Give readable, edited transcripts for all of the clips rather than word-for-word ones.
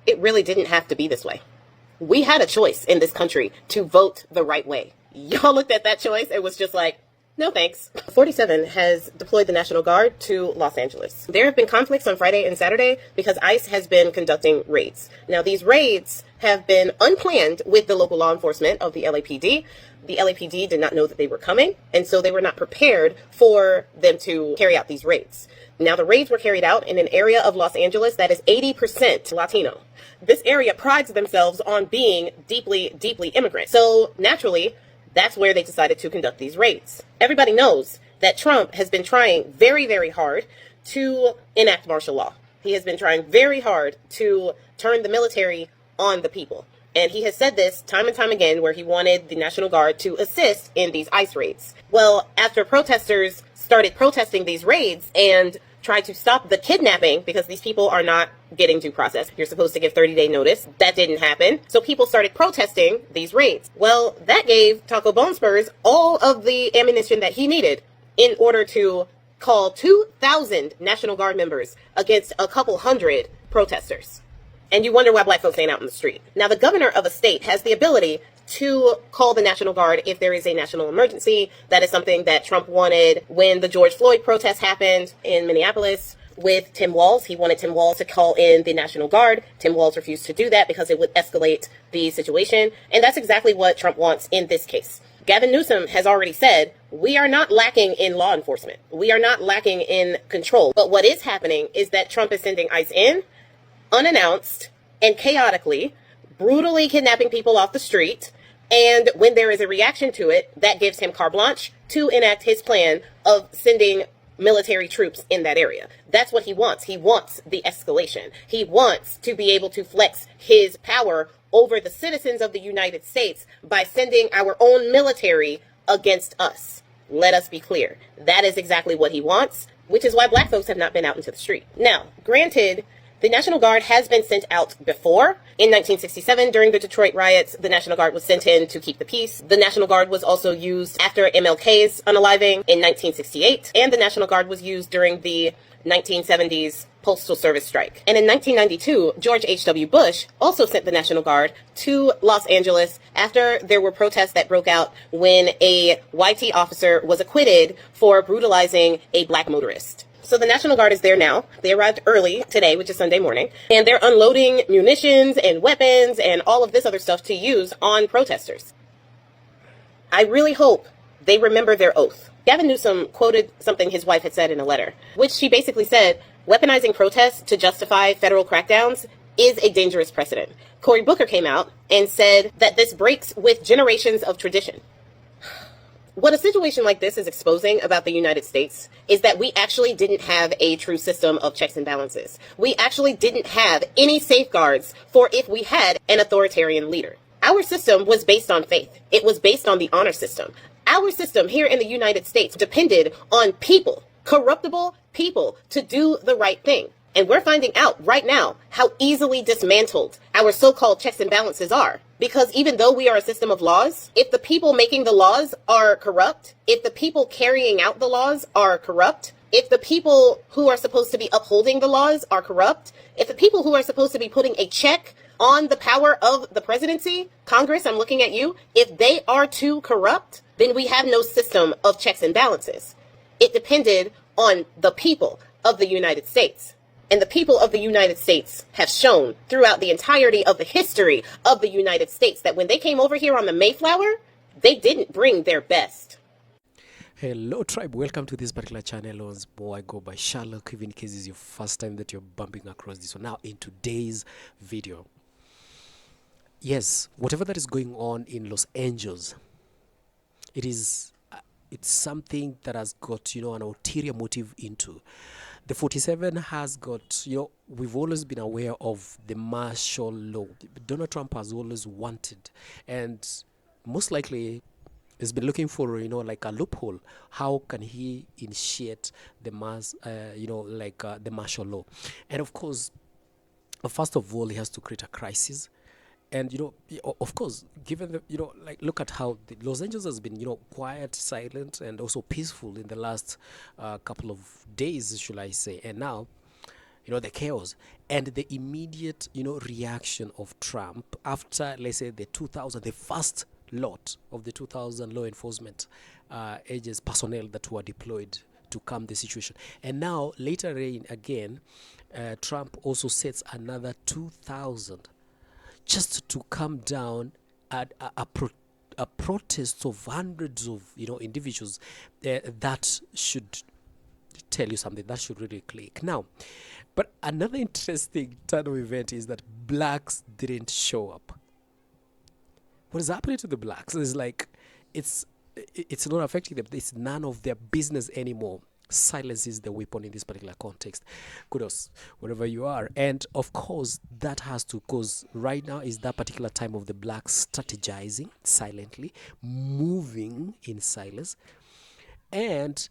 it really didn't have to be this way. We had a choice in this country to vote the right way. Y'all looked at that choice and was just like, no thanks. 47 has deployed the National Guard to Los Angeles. There have been conflicts on Friday and Saturday because ICE has been conducting raids. Now, these raids have been unplanned with the local law enforcement of the LAPD. The LAPD did not know that they were coming, and so they were not prepared for them to carry out these raids. Now, the raids were carried out in an area of Los Angeles that is 80% Latino. This area prides themselves on being deeply, deeply immigrant. So naturally, that's where they decided to conduct these raids. Everybody knows that Trump has been trying very, very hard to enact martial law. He has been trying very hard to turn the military on the people. And he has said this time and time again, where he wanted the National Guard to assist in these ICE raids. Well, after protesters started protesting these raids and tried to stop the kidnapping, because these people are not getting due process. You're supposed to give 30-day notice. That didn't happen. So people started protesting these raids. Well, that gave Taco Bone Spurs all of the ammunition that he needed in order to call 2,000 National Guard members against a couple hundred protesters. And you wonder why black folks ain't out in the street. Now, the governor of a state has the ability to call the National Guard if there is a national emergency. That is something that Trump wanted when the George Floyd protest happened in Minneapolis with Tim Walz. He wanted Tim Walz to call in the National Guard. Tim Walz refused to do that because it would escalate the situation. And that's exactly what Trump wants in this case. Gavin Newsom has already said, we are not lacking in law enforcement. We are not lacking in control. But what is happening is that Trump is sending ICE in unannounced and chaotically, brutally kidnapping people off the street. And when there is a reaction to it, that gives him carte blanche to enact his plan of sending military troops in that area. That's what he wants. He wants the escalation. He wants to be able to flex his power over the citizens of the United States by sending our own military against us. Let us be clear. That is exactly what he wants, which is why black folks have not been out into the street. Now, granted, the National Guard has been sent out before. In 1967, during the Detroit riots, the National Guard was sent in to keep the peace. The National Guard was also used after MLK's unaliving in 1968, and the National Guard was used during the 1970s Postal Service strike. And in 1992, George H.W. Bush also sent the National Guard to Los Angeles after there were protests that broke out when a YT officer was acquitted for brutalizing a black motorist. So the National Guard is there now. They arrived early today, which is Sunday morning, and they're unloading munitions and weapons and all of this other stuff to use on protesters. I really hope they remember their oath. Gavin Newsom quoted something his wife had said in a letter, which she basically said, weaponizing protests to justify federal crackdowns is a dangerous precedent. Cory Booker came out and said that this breaks with generations of tradition. What a situation like this is exposing about the United States is that we actually didn't have a true system of checks and balances. We actually didn't have any safeguards for if we had an authoritarian leader. Our system was based on faith. It was based on the honor system. Our system here in the United States depended on people, corruptible people, to do the right thing. And we're finding out right now how easily dismantled our so-called checks and balances are. Because even though we are a system of laws, if the people making the laws are corrupt, if the people carrying out the laws are corrupt, if the people who are supposed to be upholding the laws are corrupt, if the people who are supposed to be putting a check on the power of the presidency, Congress, I'm looking at you, if they are too corrupt, then we have no system of checks and balances. It depended on the people of the United States. And the people of the United States have shown throughout the entirety of the history of the United States that when they came over here on the Mayflower, they didn't bring their best. Hello tribe, welcome to this particular channel. Once more I go by Sherlock, even in case it's your first time that you're bumping across this one. Now in today's video, yes, whatever that is going on in Los Angeles, it's something that has got, an ulterior motive into. The 47 has got, we've always been aware of the martial law. Donald Trump has always wanted, and most likely has been looking for, like a loophole. How can he initiate the the martial law? And of course, first of all, he has to create a crisis. And, of course, given the, look at how Los Angeles has been, quiet, silent, and also peaceful in the last couple of days, should I say. And now the chaos and the immediate, reaction of Trump after, let's say, the first lot of the 2000 law enforcement agents, personnel that were deployed to calm the situation. And now, later again, Trump also sets another 2,000 just to calm down a protest of hundreds of individuals. That should tell you something. That should really click. Now, but another interesting turn of event is that blacks didn't show up. What is happening to the blacks is like it's not affecting them. It's none of their business anymore. Silence is the weapon in this particular context. Kudos, wherever you are. And of course, that has to, cause right now is that particular time of the blacks strategizing silently, moving in silence. And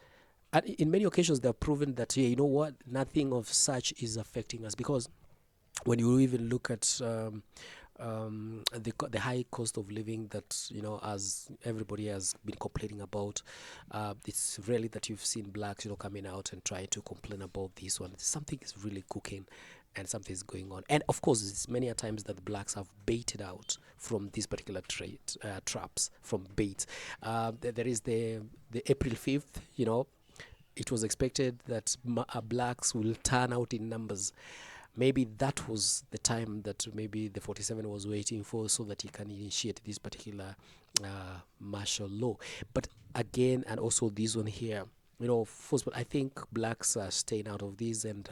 in many occasions, they've proven that, yeah, you know what, nothing of such is affecting us. Because when you even look at the high cost of living that as everybody has been complaining about, it's rarely that you've seen blacks coming out and trying to complain about this one. Something is really cooking and something is going on. And of course, it's many a times that the blacks have baited out from these particular traps, from bait. There is the April 5th. It was expected that blacks will turn out in numbers. Maybe that was the time that maybe the 47 was waiting for, so that he can initiate this particular martial law. But again, and also this one here, first, but I think blacks are staying out of this, and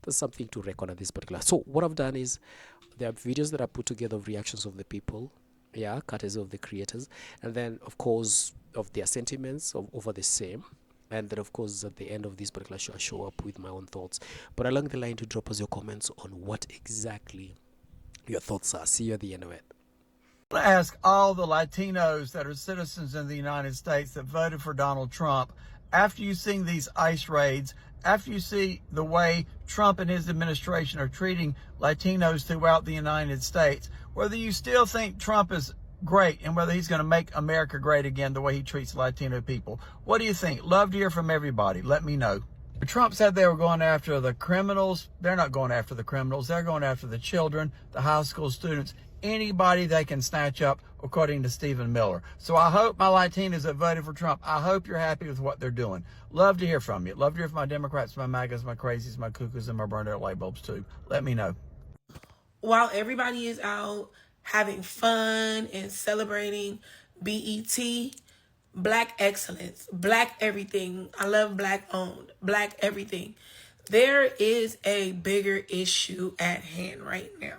there's something to reckon on this particular. So what I've done is there are videos that I put together of reactions of the people, courtesy of the creators, and then of course of their sentiments over the same. And then, of course, at the end of this particular show, I show up with my own thoughts. But along the line, to drop us your comments on what exactly your thoughts are. See you at the end of it. I want to ask all the Latinos that are citizens in the United States that voted for Donald Trump, after you see these ICE raids, after you see the way Trump and his administration are treating Latinos throughout the United States, whether you still think Trump is great and whether he's going to make America great again the way he treats Latino people. What do you think? Love to hear from everybody. Let me know. Trump said they were going after the criminals. They're not going after the criminals. They're going after the children, the high school students, anybody they can snatch up, according to Stephen Miller. So I hope my Latinos that voted for Trump, I hope you're happy with what they're doing. Love to hear from you. Love to hear from my Democrats, my MAGAs, my crazies, my cuckoos, and my burned out light bulbs too. Let me know. While everybody is out having fun and celebrating BET, Black excellence, Black everything. I love Black owned, Black everything. There is a bigger issue at hand right now.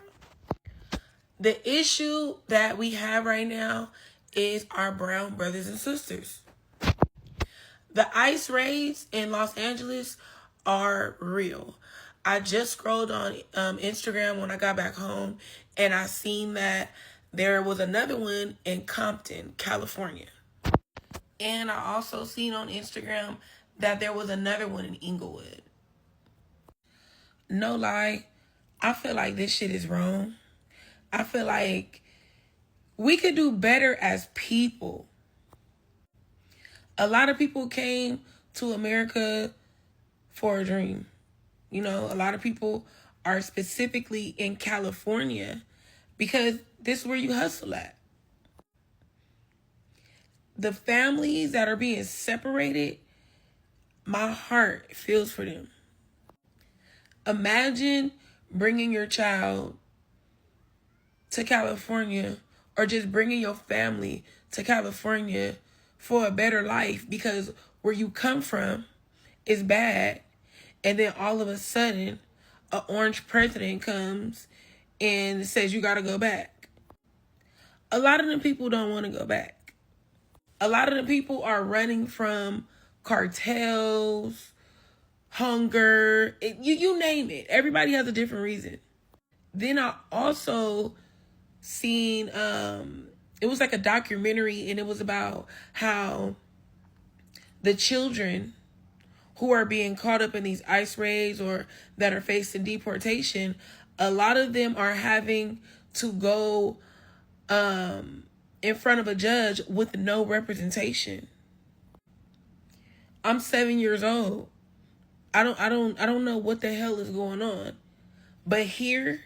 The issue that we have right now is our brown brothers and sisters. The ICE raids in Los Angeles are real. I just scrolled on Instagram when I got back home, and I seen that there was another one in Compton, California. And I also seen on Instagram that there was another one in Inglewood. No lie, I feel like this shit is wrong. I feel like we could do better as people. A lot of people came to America for a dream. A lot of people are specifically in California because this is where you hustle at. The families that are being separated, my heart feels for them. Imagine bringing your child to California, or just bringing your family to California for a better life, because where you come from is bad. And then all of a sudden, an orange president comes and says you got to go back. A lot of them people don't want to go back. A lot of the people are running from cartels, hunger, you name it. Everybody has a different reason. Then I also seen, it was like a documentary, and it was about how the children who are being caught up in these ICE raids or that are facing deportation, a lot of them are having to go in front of a judge with no representation. I'm 7 years old. I don't know what the hell is going on. But here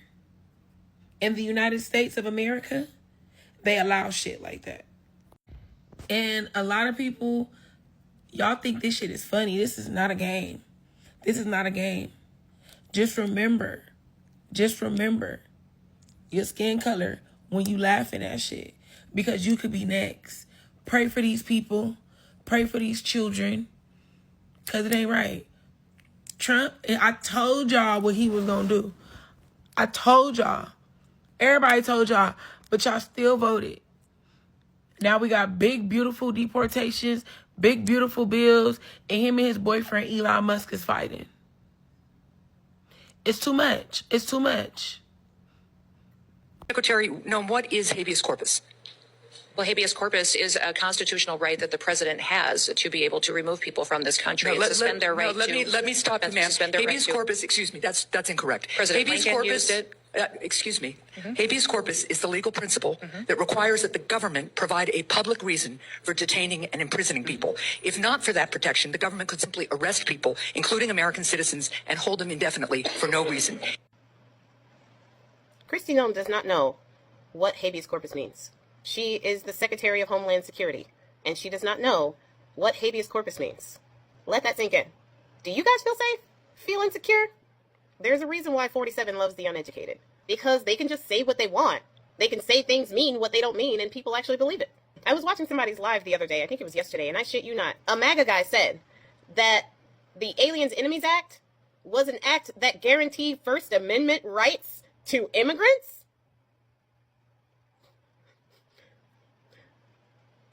in the United States of America, they allow shit like that. And a lot of people, y'all think this shit is funny. This is not a game. This is not a game. Just remember your skin color when you laughing at shit, because you could be next. Pray for these people. Pray for these children, because it ain't right. Trump, I told y'all what he was going to do. I told y'all. Everybody told y'all, but y'all still voted. Now we got big, beautiful deportations, big, beautiful bills, and him and his boyfriend Elon Musk is fighting. It's too much. It's too much. Secretary Noem, what is habeas corpus? Well, habeas corpus is a constitutional right that the president has to be able to remove people from this country and suspend their right let me stop you, ma'am. Habeas corpus, excuse me, that's incorrect. President Habeas Lincoln corpus, used it. excuse me. Habeas corpus is the legal principle that requires that the government provide a public reason for detaining and imprisoning people. If not for that protection, the government could simply arrest people, including American citizens, and hold them indefinitely for no reason. Kristi Noem does not know what habeas corpus means. She is the Secretary of Homeland Security, and she does not know what habeas corpus means. Let that sink in. Do you guys feel safe? Feel insecure? There's a reason why 47 loves the uneducated. Because they can just say what they want. They can say things mean what they don't mean, and people actually believe it. I was watching somebody's live the other day, I think it was yesterday, and I shit you not. A MAGA guy said that the Aliens Enemies Act was an act that guaranteed First Amendment rights to immigrants?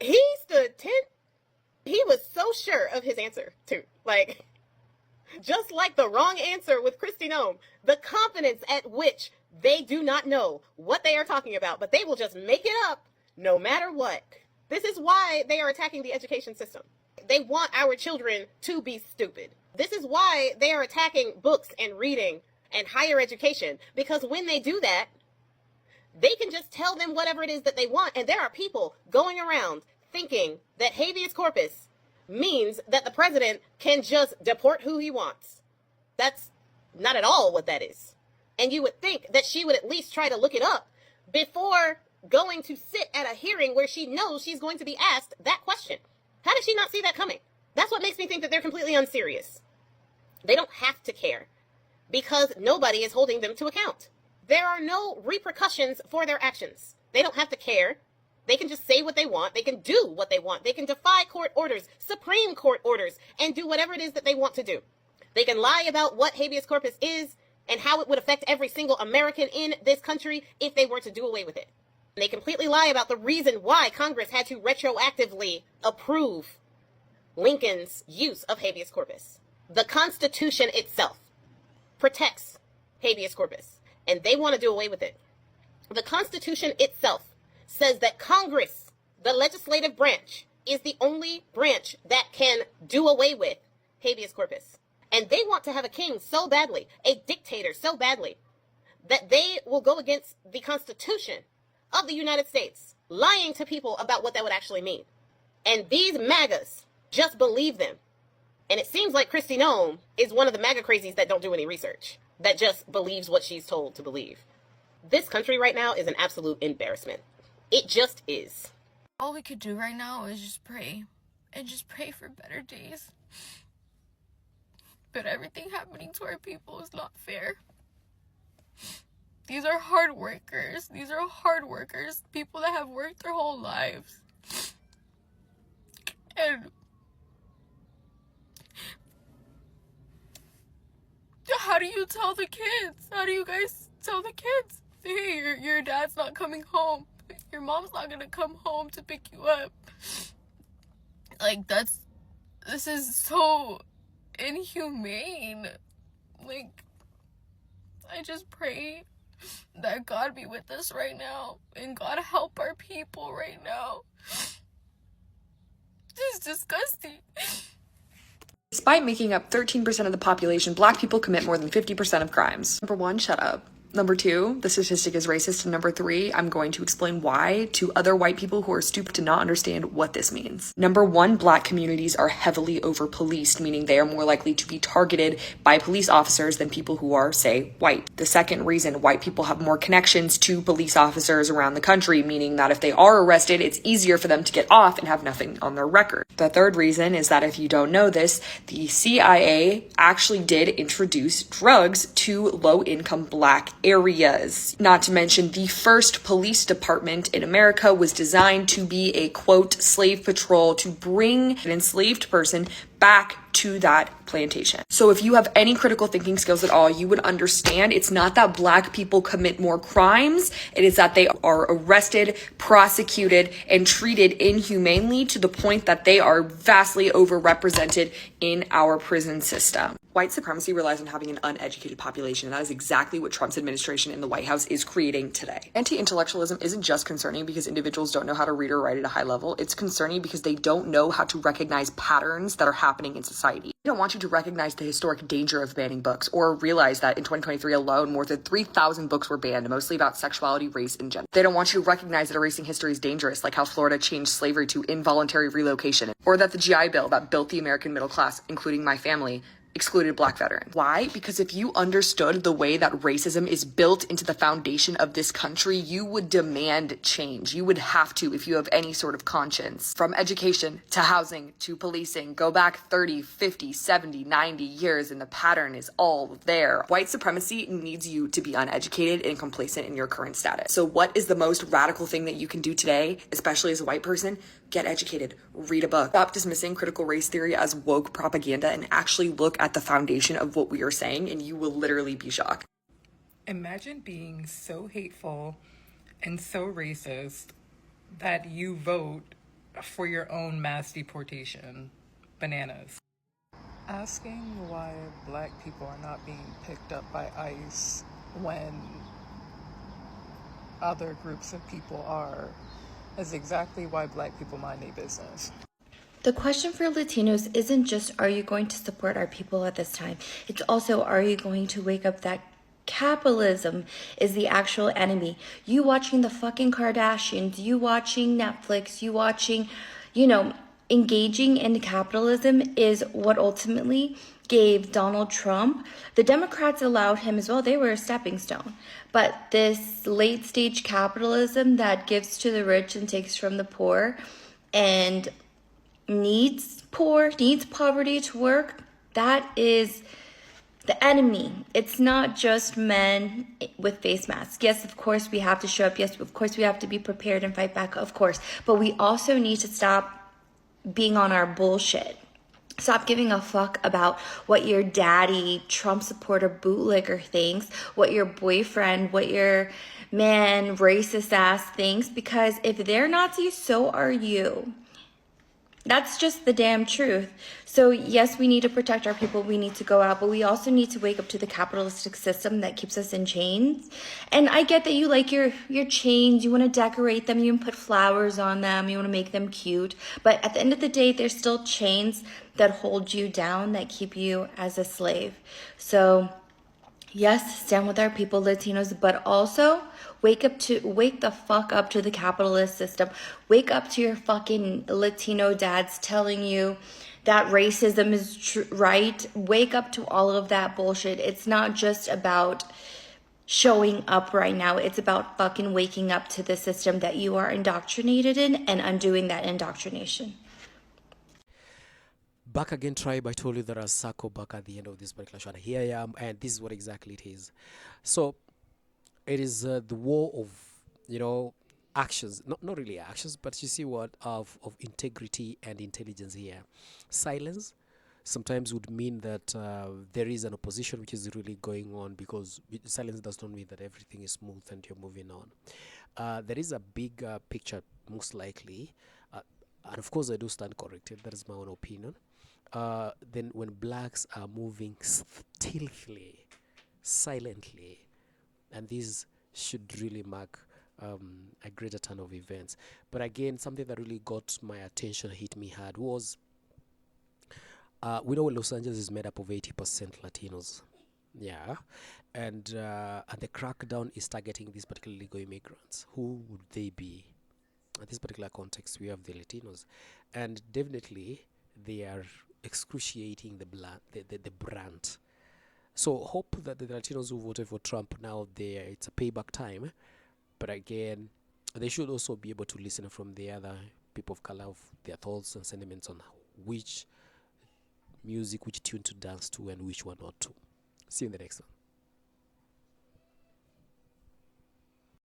He stood 10. He was so sure of his answer, too. Like, just like the wrong answer with Kristi Noem, the confidence at which they do not know what they are talking about, but they will just make it up no matter what. This is why they are attacking the education system. They want our children to be stupid. This is why they are attacking books and reading and higher education, because when they do that, they can just tell them whatever it is that they want. And there are people going around thinking that habeas corpus means that the president can just deport who he wants. That's not at all what that is. And you would think that she would at least try to look it up before going to sit at a hearing where she knows she's going to be asked that question. How did she not see that coming? That's what makes me think that they're completely unserious. They don't have to care because nobody is holding them to account. There are no repercussions for their actions. They don't have to care. They can just say what they want. They can do what they want. They can defy court orders, Supreme Court orders, and do whatever it is that they want to do. They can lie about what habeas corpus is and how it would affect every single American in this country if they were to do away with it. And they completely lie about the reason why Congress had to retroactively approve Lincoln's use of habeas corpus. The Constitution itself protects habeas corpus, and they want to do away with it. The Constitution itself says that Congress, the legislative branch, is the only branch that can do away with habeas corpus. And they want to have a king so badly, a dictator so badly, that they will go against the Constitution of the United States, lying to people about what that would actually mean. And these MAGAs just believe them. And it seems like Kristi Noem is one of the MAGA crazies that don't do any research, that just believes what she's told to believe. This country right now is an absolute embarrassment. It just is. All we could do right now is just pray. And just pray for better days. But everything happening to our people is not fair. These are hard workers. These are hard workers. People that have worked their whole lives. And how do you tell the kids? How do you guys tell the kids? Hey, your dad's not coming home. Your mom's not gonna come home to pick you up. Like, this is so inhumane. Like, I just pray that God be with us right now and God help our people right now. This is disgusting. Despite making up 13% of the population, Black people commit more than 50% of crimes. Number one, shut up. Number 2, the statistic is racist. And number 3, I'm going to explain why to other white people who are stupid to not understand what this means. Number 1, Black communities are heavily over-policed, meaning they are more likely to be targeted by police officers than people who are, say, white. The second reason, white people have more connections to police officers around the country, meaning that if they are arrested, it's easier for them to get off and have nothing on their record. The third reason is that if you don't know this, the CIA actually did introduce drugs to low-income Black areas. Not to mention, the first police department in America was designed to be a, quote, slave patrol to bring an enslaved person back to that plantation. So if you have any critical thinking skills at all, you would understand it's not that Black people commit more crimes, it is that they are arrested, prosecuted, and treated inhumanely to the point that they are vastly overrepresented in our prison system. White supremacy relies on having an uneducated population, and that is exactly what Trump's administration in the White House is creating today. Anti-intellectualism isn't just concerning because individuals don't know how to read or write at a high level. It's concerning because they don't know how to recognize patterns that are happening in society. They don't want you to recognize the historic danger of banning books or realize that in 2023 alone, more than 3,000 books were banned, mostly about sexuality, race, and gender. They don't want you to recognize that erasing history is dangerous, like how Florida changed slavery to involuntary relocation, or that the GI Bill that built the American middle class, including my family, excluded Black veterans. Why? Because if you understood the way that racism is built into the foundation of this country, you would demand change. You would have to if you have any sort of conscience. From education to housing to policing, go back 30, 50, 70, 90 years and the pattern is all there. White supremacy needs you to be uneducated and complacent in your current status. So what is the most radical thing that you can do today, especially as a white person? Get educated, read a book, stop dismissing critical race theory as woke propaganda and actually look at the foundation of what we are saying, and you will literally be shocked. Imagine being so hateful and so racist that you vote for your own mass deportation. Bananas. Asking why Black people are not being picked up by ICE when other groups of people are is exactly why Black people mind their business. The question for Latinos isn't just, are you going to support our people at this time? It's also, are you going to wake up that capitalism is the actual enemy? You watching the fucking Kardashians, you watching Netflix, you watching, engaging in capitalism is what ultimately gave Donald Trump. The Democrats allowed him as well. They were a stepping stone. But this late stage capitalism that gives to the rich and takes from the poor and needs poverty to work, that is the enemy. It's not just men with face masks. Yes, of course we have to show up. Yes, of course we have to be prepared and fight back, of course. But we also need to stop being on our bullshit. Stop giving a fuck about what your daddy, Trump supporter, bootlegger thinks, what your boyfriend, what your man, racist ass thinks, because if they're Nazis, so are you. That's just the damn truth. So yes, we need to protect our people. We need to go out, but we also need to wake up to the capitalistic system that keeps us in chains. And I get that you like your chains. You want to decorate them. You want to put flowers on them. You want to make them cute. But at the end of the day, there's still chains that hold you down, that keep you as a slave. So yes, stand with our people, Latinos, but also wake the fuck up to the capitalist system. Wake up to your fucking Latino dads telling you that racism is right. Wake up to all of that bullshit. It's not just about showing up right now. It's about fucking waking up to the system that you are indoctrinated in and undoing that indoctrination. Back again, tribe. I told you that I'll circle back at the end of this particular shot. Here I am, and this is what exactly it is. So it is the war of, actions, not really actions, but you see what, of integrity and intelligence here. Silence sometimes would mean that there is an opposition which is really going on, because silence does not mean that everything is smooth and you're moving on. There is a big picture, most likely, and of course I do stand corrected, that is my own opinion. Then when blacks are moving stealthily, silently, and this should really mark a greater turn of events. But again, something that really got my attention, hit me hard, was we know Los Angeles is made up of 80% Latinos. Yeah, and the crackdown is targeting these particular illegal immigrants. Who would they be? In this particular context, we have the Latinos, and definitely they are excruciating the brand. So hope that the Latinos who voted for Trump now it's a payback time, but again, they should also be able to listen from the other people of color of their thoughts and sentiments on which music, which tune to dance to, and which one not to. See you in the next one.